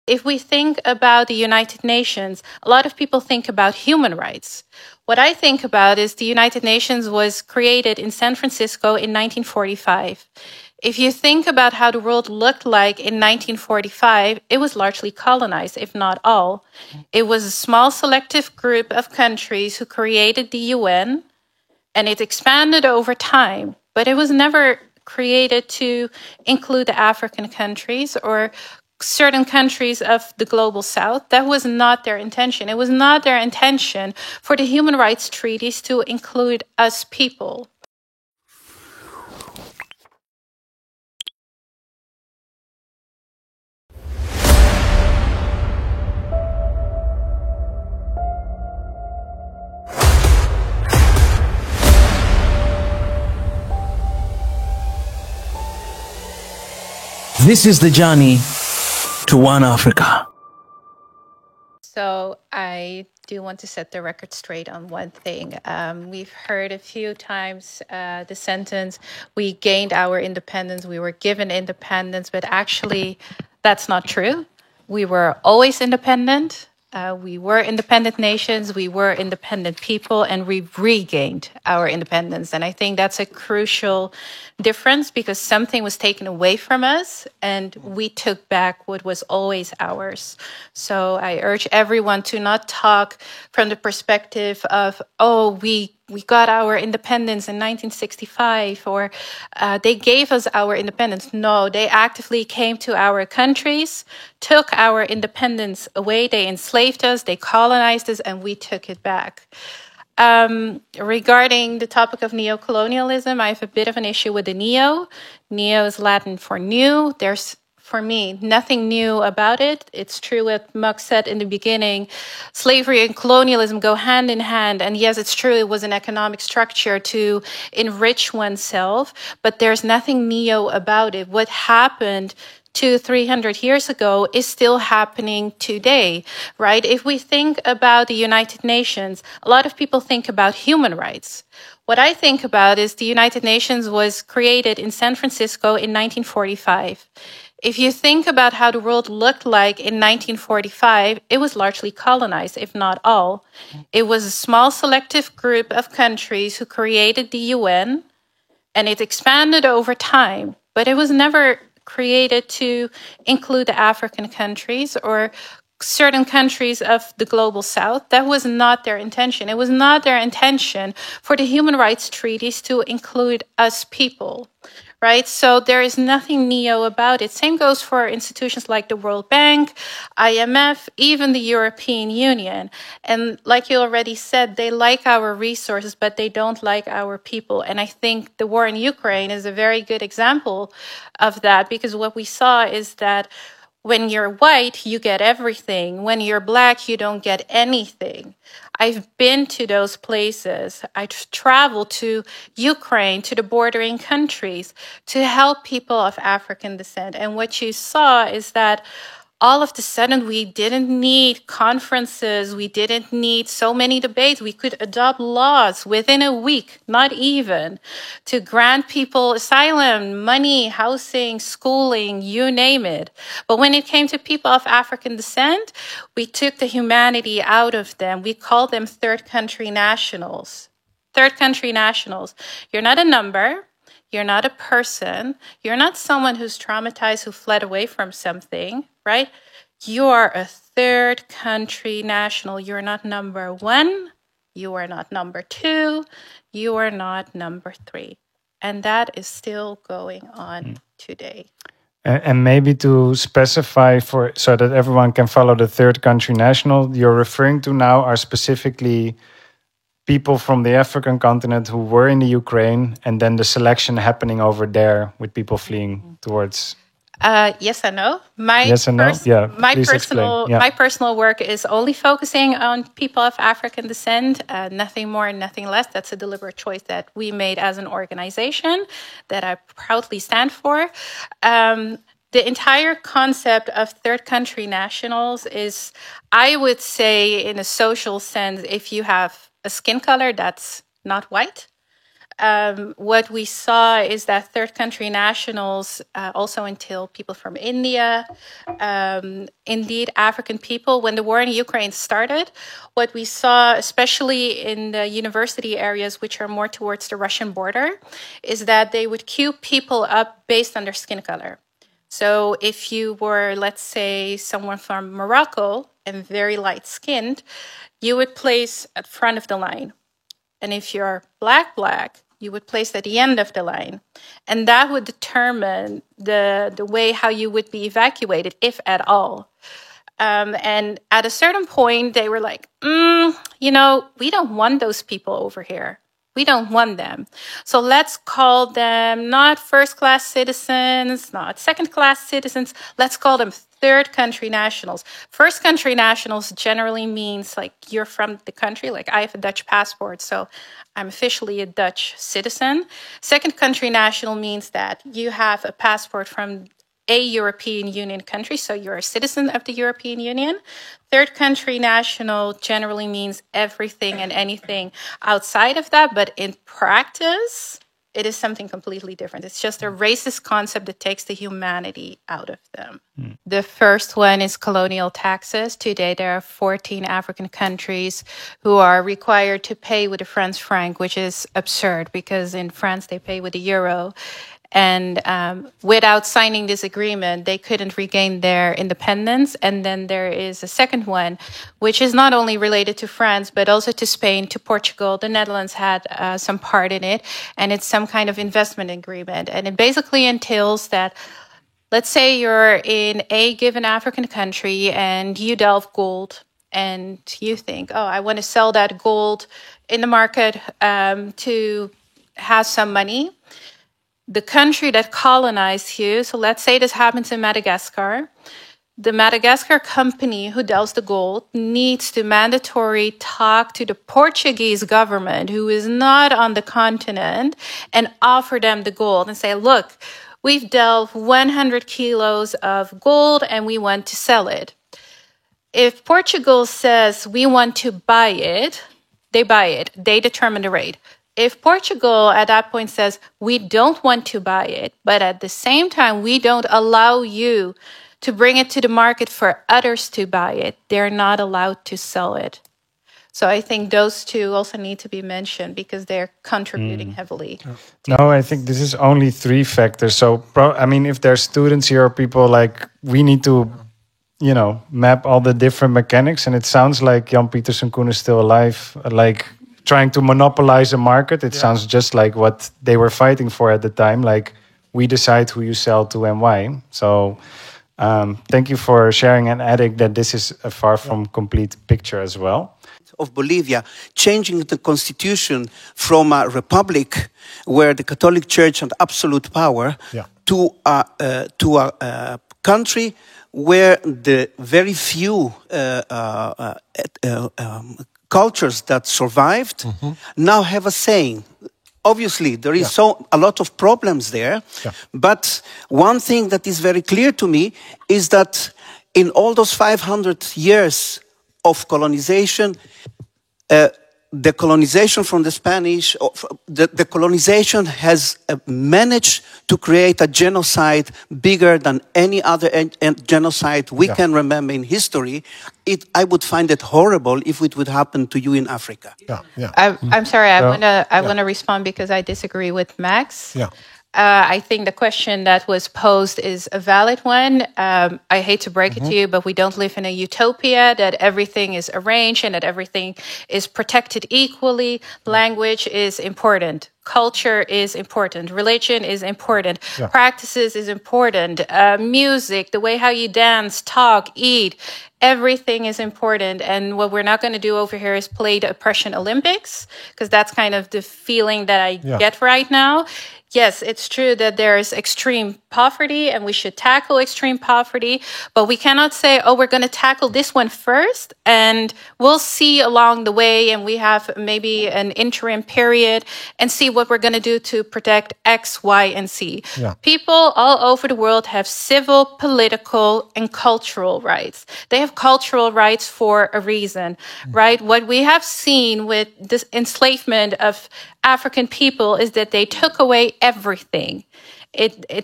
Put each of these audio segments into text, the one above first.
If we think about the United Nations, a lot of people think about human rights. What I think about is the United Nations was created in San Francisco in 1945. If you think about how the world looked like in 1945, it was largely colonized, if not all. It was a small selective group of countries who created the UN, and it expanded over time, but it was never created to include the African countries or certain countries of the global south. That was not their intention. It was not their intention for the human rights treaties to include us people. This is the journey to One Africa. So I do want to set the record straight on one thing. We've heard a few times the sentence, we gained our independence, we were given independence, but actually that's not true. We were always independent. We were independent nations, we were independent people, and we regained our independence. And I think that's a crucial difference because something was taken away from us and we took back what was always ours. So I urge everyone to not talk from the perspective of, oh, we got our independence in 1965 or they gave us our independence. No, they actively came to our countries, took our independence away. They enslaved us, they colonized us, and we took it back. Regarding the topic of neocolonialism, I have a bit of an issue with the neo. Neo is Latin for new. There's, for me, nothing new about it. It's true what Mux said in the beginning. Slavery and colonialism go hand in hand. And yes, it's true it was an economic structure to enrich oneself, but there's nothing neo about it. What happened 200-300 years ago is still happening today, right? If we think about the United Nations, a lot of people think about human rights. What I think about is the United Nations was created in San Francisco in 1945. If you think about how the world looked like in 1945, it was largely colonized, if not all. It was a small selective group of countries who created the UN, and it expanded over time, but it was never created to include the African countries or certain countries of the global south. That was not their intention. It was not their intention for the human rights treaties to include us people, right? So there is nothing neo about it. Same goes for institutions like the World Bank, IMF, even the European Union. And like you already said, they like our resources, but they don't like our people. And I think the war in Ukraine is a very good example of that, because what we saw is that when you're white, you get everything. When you're black, you don't get anything. I've been to those places. I traveled to Ukraine, to the bordering countries, to help people of African descent. And what you saw is that all of a sudden, we didn't need conferences. We didn't need so many debates. We could adopt laws within a week, not even, to grant people asylum, money, housing, schooling, you name it. But when it came to people of African descent, we took the humanity out of them. We called them third country nationals. Third country nationals. You're not a number. You're not a person. You're not someone who's traumatized, who fled away from something, right? You are a third country national. You're not number one. You are not number two. You are not number three. And that is still going on today. And maybe to specify so that everyone can follow the third country national, you're referring to now are specifically people from the African continent who were in the Ukraine, and then the selection happening over there with people fleeing towards. Yes and no. My personal work is only focusing on people of African descent, nothing more, nothing less. That's a deliberate choice that we made as an organization that I proudly stand for. The entire concept of third country nationals is, I would say, in a social sense, if you have a skin color that's not white, what we saw is that third country nationals also entail people from India, indeed African people. When the war in Ukraine started, what we saw, especially in the university areas which are more towards the Russian border, is that they would queue people up based on their skin color. So if you were, let's say, someone from Morocco and very light-skinned, you would place at front of the line. And if you're black, you would place at the end of the line. And that would determine the way how you would be evacuated, if at all. And at a certain point, they were like, we don't want those people over here. We don't want them. So let's call them not first-class citizens, not second-class citizens. Let's call them third country nationals. First country nationals generally means like you're from the country. Like I have a Dutch passport, so I'm officially a Dutch citizen. Second country national means that you have a passport from a European Union country, so you're a citizen of the European Union. Third country national generally means everything and anything outside of that, but in practice, it is something completely different. It's just a racist concept that takes the humanity out of them. The first one is colonial taxes. Today, there are 14 African countries who are required to pay with the French franc, which is absurd because in France, they pay with the euro. And without signing this agreement, they couldn't regain their independence. And then there is a second one, which is not only related to France, but also to Spain, to Portugal. The Netherlands had some part in it. And it's some kind of investment agreement. And it basically entails that, let's say you're in a given African country and you delve gold. And you think, I want to sell that gold in the market to have some money. The country that colonized you, so let's say this happens in Madagascar, the Madagascar company who delves the gold needs to mandatory talk to the Portuguese government, who is not on the continent, and offer them the gold and say, look, we've delved 100 kilos of gold and we want to sell it. If Portugal says we want to buy it, they buy it. They determine the rate. If Portugal at that point says, we don't want to buy it, but at the same time, we don't allow you to bring it to the market for others to buy it, they're not allowed to sell it. So I think those two also need to be mentioned because they're contributing heavily. No, I think this is only three factors. So, if there's students here or people like, we need to, map all the different mechanics. And it sounds like Jan Pietersen Koen is still alive, like trying to monopolize a market. It sounds just like what they were fighting for at the time. Like, we decide who you sell to and why. So thank you for sharing and adding that this is a far from complete picture as well. Of Bolivia, changing the constitution from a republic where the Catholic Church had absolute power to a country where the very few cultures that survived now have a saying. Obviously, there is a lot of problems there, but one thing that is very clear to me is that in all those 500 years of colonization, the colonization from the Spanish, the colonization has managed to create a genocide bigger than any other genocide we can remember in history. I would find it horrible if it would happen to you in Africa. I'm sorry, I want to respond because I disagree with Max. I think the question that was posed is a valid one. I hate to break it to you, but we don't live in a utopia that everything is arranged and that everything is protected equally. Language is important. Culture is important. Religion is important. Practices is important. Music, the way how you dance, talk, eat, everything is important. And what we're not going to do over here is play the oppression Olympics, because that's kind of the feeling that I get right now. Yes, it's true that there is extreme poverty and we should tackle extreme poverty, but we cannot say, we're going to tackle this one first and we'll see along the way and we have maybe an interim period and see what we're going to do to protect X, Y, and Z. Yeah. People all over the world have civil, political, and cultural rights. They have cultural rights for a reason, right? What we have seen with this enslavement of African people is that they took away everything.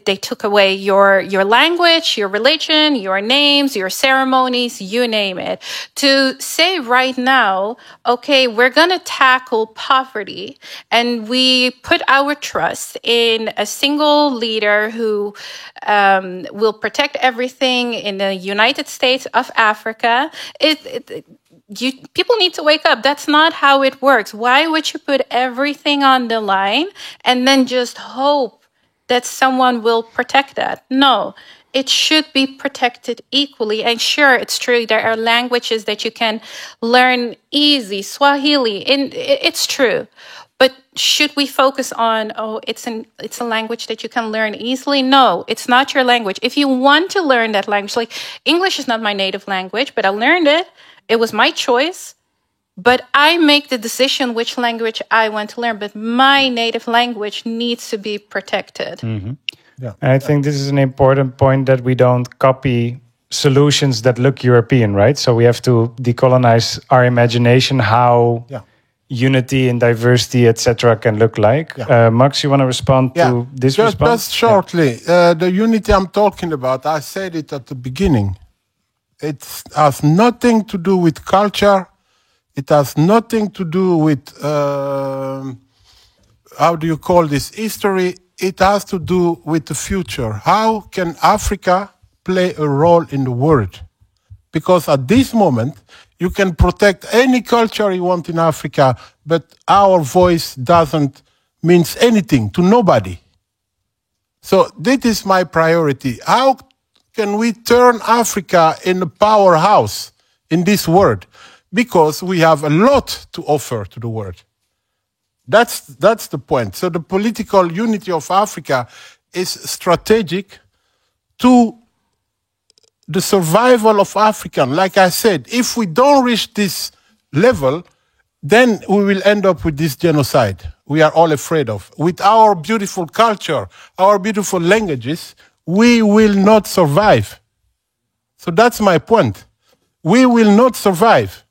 They took away your language, your religion, your names, your ceremonies, you name it. To say right now, okay, we're going to tackle poverty and we put our trust in a single leader who will protect everything in the United States of Africa. People need to wake up. That's not how it works. Why would you put everything on the line and then just hope that someone will protect that? No, it should be protected equally. And sure, it's true, there are languages that you can learn easy, Swahili, it's true. But should we focus on, it's a language that you can learn easily? No, it's not your language. If you want to learn that language, like English is not my native language, but I learned it. It was my choice. But I make the decision which language I want to learn. But my native language needs to be protected. Mm-hmm. Yeah. And I think this is an important point, that we don't copy solutions that look European, right? So we have to decolonize our imagination, how unity and diversity, etc., can look like. Max, you want to respond to this response? Just shortly, the unity I'm talking about, I said it at the beginning. It has nothing to do with culture. It has nothing to do with, how do you call this, history. It has to do with the future. How can Africa play a role in the world? Because at this moment, you can protect any culture you want in Africa, but our voice doesn't mean anything to nobody. So this is my priority. How can we turn Africa in a powerhouse in this world? Because we have a lot to offer to the world. That's the point. So the political unity of Africa is strategic to the survival of African. Like I said, if we don't reach this level, then we will end up with this genocide we are all afraid of. With our beautiful culture, our beautiful languages, we will not survive. So that's my point. We will not survive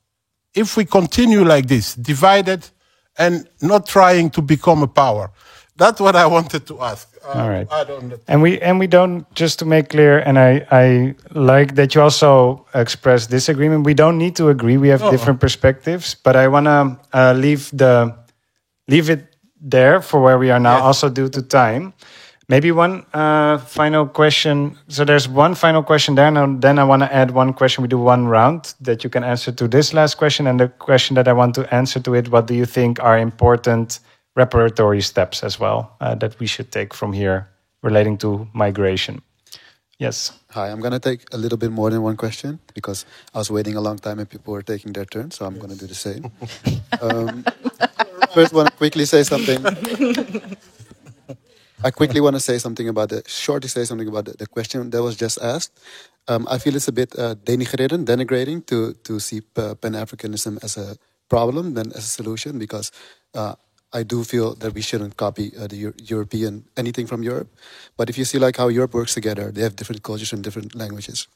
if we continue like this, divided and not trying to become a power. That's what I wanted to ask. All right. And we don't, just to make clear, and I like that you also express disagreement. We don't need to agree. We have different perspectives, but I want to leave it there for where we are now, also due to time. Maybe one final question. So there's one final question there, and then I want to add one question. We do one round that you can answer to this last question, and the question that I want to answer to it, what do you think are important reparatory steps as well that we should take from here relating to migration? Yes. Hi, I'm going to take a little bit more than one question because I was waiting a long time and people were taking their turn, so I'm going to do the same. First, I want to quickly say something. I quickly want to say something about the question that was just asked. I feel it's a bit denigrating to see Pan-Africanism as a problem than as a solution, because I do feel that we shouldn't copy anything from Europe. But if you see like how Europe works together, they have different cultures and different languages.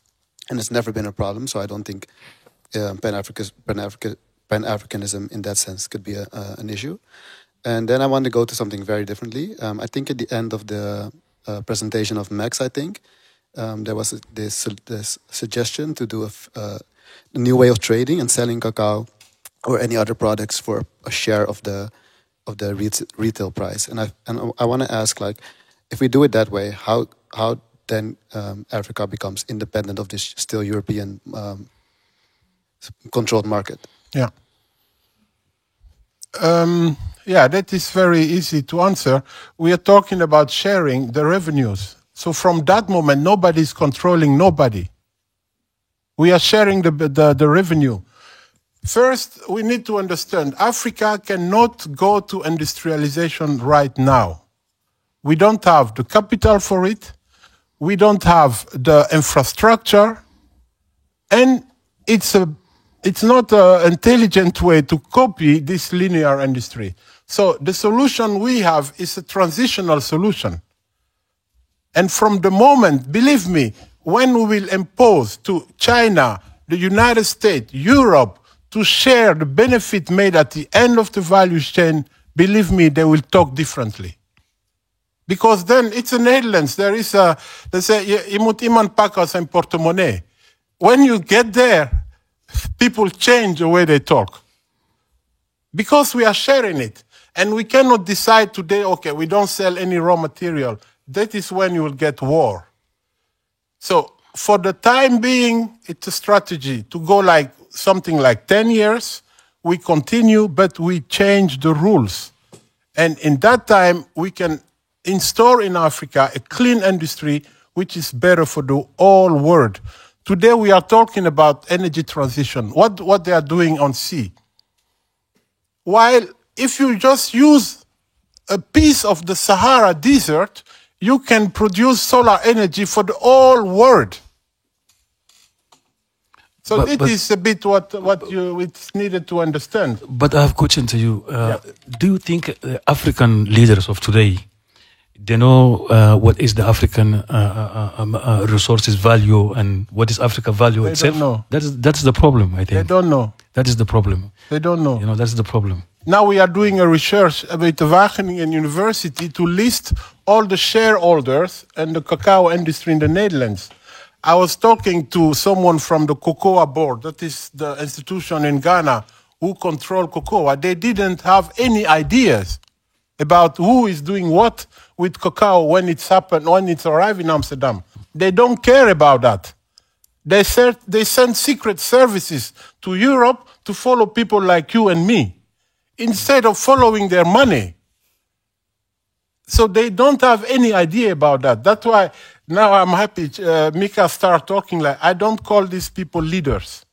And it's never been a problem, so I don't think Pan-Africanism in that sense could be an issue. And then I want to go to something very differently. I think at the end of the presentation of Max, there was this suggestion to do a new way of trading and selling cacao or any other products for a share of the retail price. And I want to ask, like, if we do it that way, how then Africa becomes independent of this still European controlled market? Yeah. That is very easy to answer. We are talking about sharing the revenues. So from that moment, nobody is controlling nobody. We are sharing the revenue. First, we need to understand Africa cannot go to industrialization right now. We don't have the capital for it. We don't have the infrastructure. And it's not an intelligent way to copy this linear industry. So the solution we have is a transitional solution. And from the moment, believe me, when we will impose to China, the United States, Europe, to share the benefit made at the end of the value chain, believe me, they will talk differently. Because then it's the Netherlands. There is they say, je moet iemand pakken als zijn portemonnee. When you get there, people change the way they talk. Because we are sharing it. And we cannot decide today, okay, we don't sell any raw material. That is when you will get war. So for the time being, it's a strategy to go like something like 10 years. We continue, but we change the rules. And in that time, we can install in Africa a clean industry which is better for the whole world. Today we are talking about energy transition, what they are doing on sea. While if you just use a piece of the Sahara Desert, you can produce solar energy for the whole world. So it is a bit what it's needed to understand. But I have a question to you. Do you think African leaders of today, they know what is the African resources value and what is Africa value They itself? don't know. That's the problem, I think. They don't know. That is the problem. They don't know. You know, that's the problem. Now we are doing a research with the Wageningen University to list all the shareholders and the cacao industry in the Netherlands. I was talking to someone from the Cocoa Board, that is the institution in Ghana who control cocoa. They didn't have any ideas about who is doing what with cacao when it's arrived in Amsterdam. They don't care about that. They send secret services to Europe to follow people like you and me, instead of following their money. So they don't have any idea about that. That's why now I'm happy Mika start talking like, I don't call these people leaders.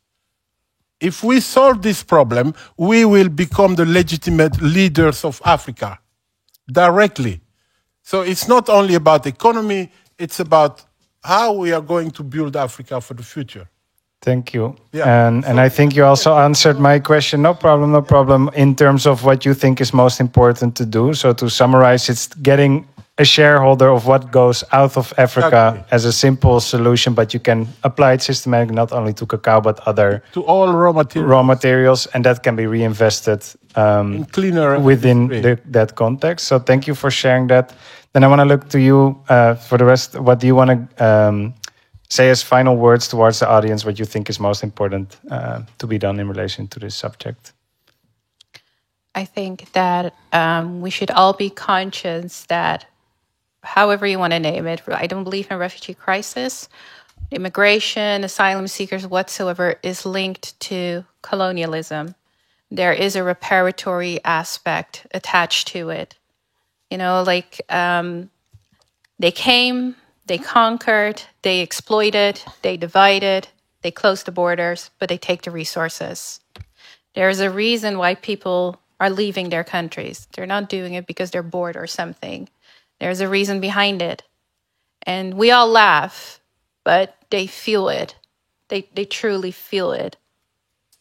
If we solve this problem, we will become the legitimate leaders of Africa directly. So it's not only about economy, it's about how we are going to build Africa for the future. Thank you. Yeah. And I think you also answered my question. No problem. In terms of what you think is most important to do. So to summarize, it's getting a shareholder of what goes out of Africa as a simple solution, but you can apply it systematically not only to cacao but to all raw materials, and that can be reinvested in cleaner within that context. So thank you for sharing that. Then I want to look to you for the rest. What do you want to say as final words towards the audience? What you think is most important to be done in relation to this subject? I think that we should all be conscious that, however you want to name it, I don't believe in refugee crisis. Immigration, asylum seekers, whatsoever, is linked to colonialism. There is a reparatory aspect attached to it. You know, like they came, they conquered, they exploited, they divided, they closed the borders, but they take the resources. There's a reason why people are leaving their countries. They're not doing it because they're bored or something. There's a reason behind it. And we all laugh, but they feel it. They truly feel it.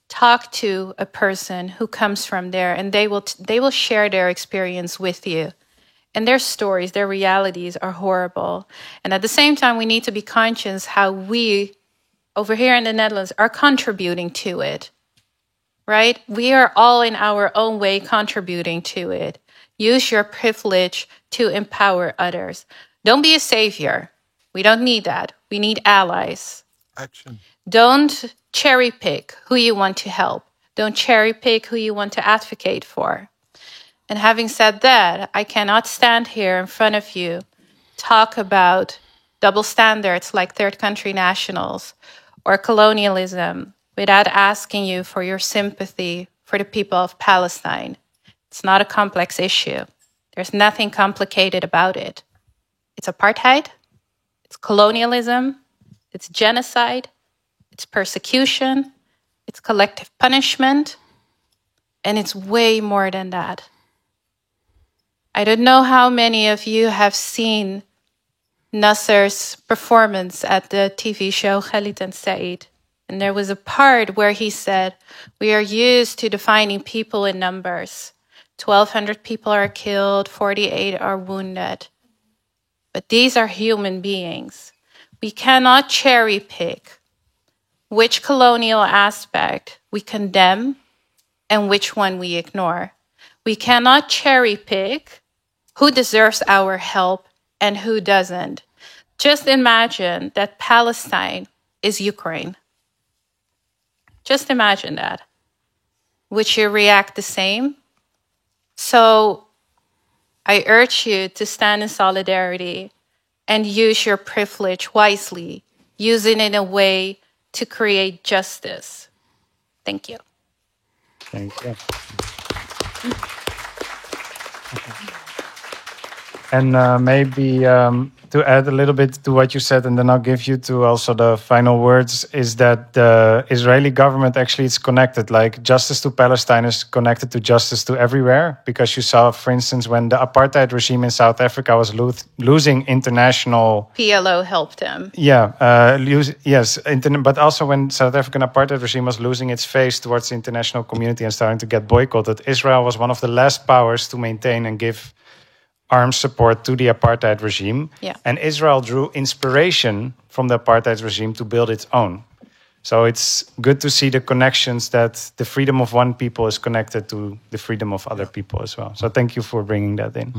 Talk to a person who comes from there, and they will share their experience with you. And their stories, their realities are horrible. And at the same time, we need to be conscious how we, over here in the Netherlands, are contributing to it. Right? We are all in our own way contributing to it. Use your privilege to empower others. Don't be a savior. We don't need that. We need allies. Action. Don't cherry pick who you want to help. Don't cherry pick who you want to advocate for. And having said that, I cannot stand here in front of you, talk about double standards like third country nationals or colonialism without asking you for your sympathy for the people of Palestine. It's not a complex issue. There's nothing complicated about it. It's apartheid, it's colonialism, it's genocide, it's persecution, it's collective punishment, and it's way more than that. I don't know how many of you have seen Nasser's performance at the TV show Khalid and Said. And there was a part where he said, we are used to defining people in numbers, 1,200 people are killed, 48 are wounded. But these are human beings. We cannot cherry pick which colonial aspect we condemn and which one we ignore. We cannot cherry pick who deserves our help and who doesn't. Just imagine that Palestine is Ukraine. Just imagine that. Would you react the same? So I urge you to stand in solidarity and use your privilege wisely, use it in a way to create justice. Thank you. Thank you. And maybe to add a little bit to what you said, and then I'll give you to also the final words, is that the Israeli government actually is connected. Like justice to Palestine is connected to justice to everywhere. Because you saw, for instance, when the apartheid regime in South Africa was losing international... PLO helped him. Yeah, but also when South African apartheid regime was losing its face towards the international community and starting to get boycotted, Israel was one of the last powers to maintain and give arms support to the apartheid regime. Yeah. And Israel drew inspiration from the apartheid regime to build its own. So it's good to see the connections, that the freedom of one people is connected to the freedom of other people as well. So thank you for bringing that in.